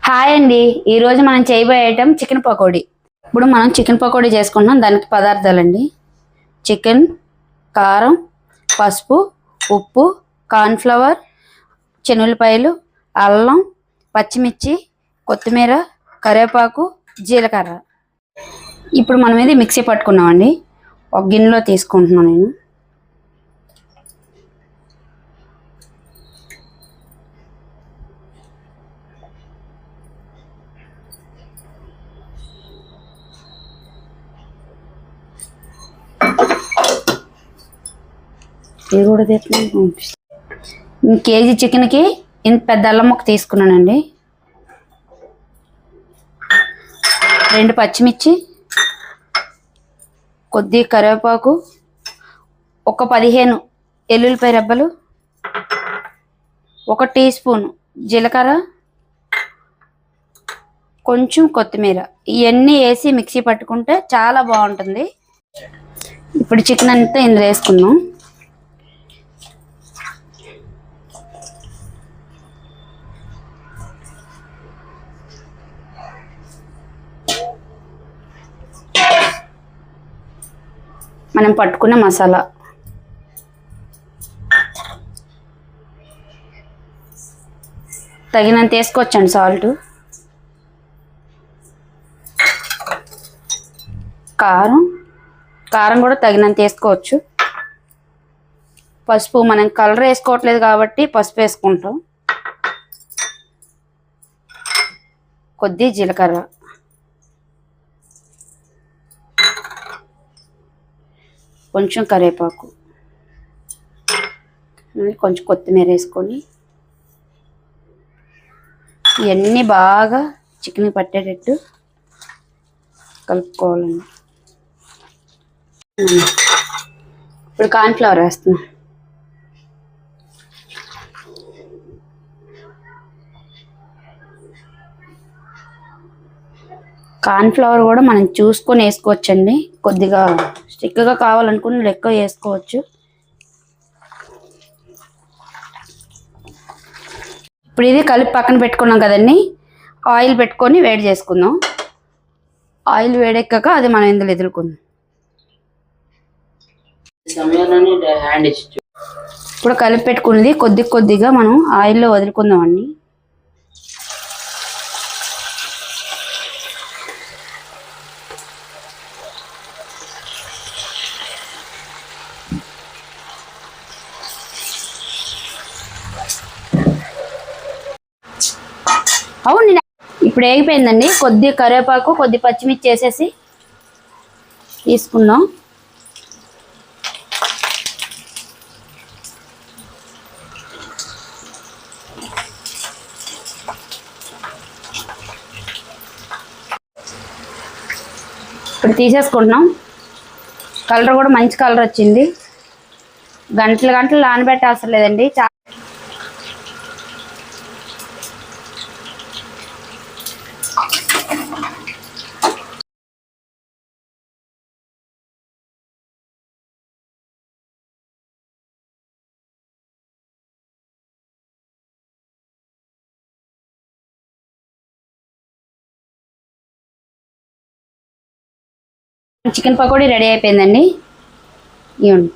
Hi అండి, ఈరోజు మనం చేయబోయే ఐటెం చికెన్ పకోడీ. ఇప్పుడు మనం చికెన్ పకోడీ చేసుకుంటున్నాం. దానికి పదార్థాలండి: చికెన్, కారం, పసుపు, ఉప్పు, కార్న్ఫ్లవర్, చెనుల్లిపాయలు, అల్లం, పచ్చిమిర్చి, కొత్తిమీర, కరివేపాకు, జీలకర్ర. ఇప్పుడు మనం ఇది మిక్సీ పట్టుకున్నామండి. ఒక గిన్నెలో తీసుకుంటున్నాను నేను. ఇది కూడా కేజీ చికెన్కి ఇంత పెద్ద అల్లం ముక్క తీసుకున్నానండి. 2 పచ్చిమిర్చి, కొద్ది కరివేపాకు, ఒక 15 ఎల్లుల్లిపాయ రెబ్బలు, 1 టీ స్పూన్ జీలకర్ర, కొంచెం కొత్తిమీర. ఇవన్నీ వేసి మిక్సీ పట్టుకుంటే చాలా బాగుంటుంది. ఇప్పుడు చికెన్ అంతా ఇందులో వేసుకుందాం. మనం పట్టుకున్న మసాలా, తగినంత వేసుకోవచ్చండి. సాల్ట్, కారం కూడా తగినంత వేసుకోవచ్చు. పసుపు మనం కలర్ వేసుకోవట్లేదు కాబట్టి పసుపు వేసుకుంటాం. కొద్ది జీలకర్ర, కొంచెం కరివేపాకు, కొంచెం కొత్తిమీర వేసుకొని ఇవన్నీ బాగా చికెన్ పట్టేటట్టు కలుపుకోవాలండి. ఇప్పుడు కార్న్ఫ్లవర్ వేస్తున్నాం. కార్న్ఫ్లవర్ కూడా మనం చూసుకొని వేసుకోవచ్చండి. కొద్దిగా స్టిక్గా కావాలనుకున్న ఎక్కువ వేసుకోవచ్చు. ఇప్పుడు ఇది కలిపి పక్కన పెట్టుకున్నాం కదండి. ఆయిల్ పెట్టుకొని వేడి చేసుకుందాం. ఆయిల్ వేడెక్కాక అది మనం ఇందులో ఎదుర్కొందాం. ఇప్పుడు కలిపి పెట్టుకున్నది కొద్దిగా మనం ఆయిల్లో వదులుకుందామండి. అవును, ఇప్పుడు వేగిపోయిందండి. కొద్ది కరివేపాకు, కొద్ది పచ్చిమిర్చి వేసేసి తీసుకుందాం. ఇప్పుడు తీసేసుకుంటున్నాం. కలర్ కూడా మంచి కలర్ వచ్చింది. గంటలు నానబెట్టాల్సిన లేదండి. చికెన్ పకోడీ రెడీ అయిపోయిందండి. ఇవ్వండి.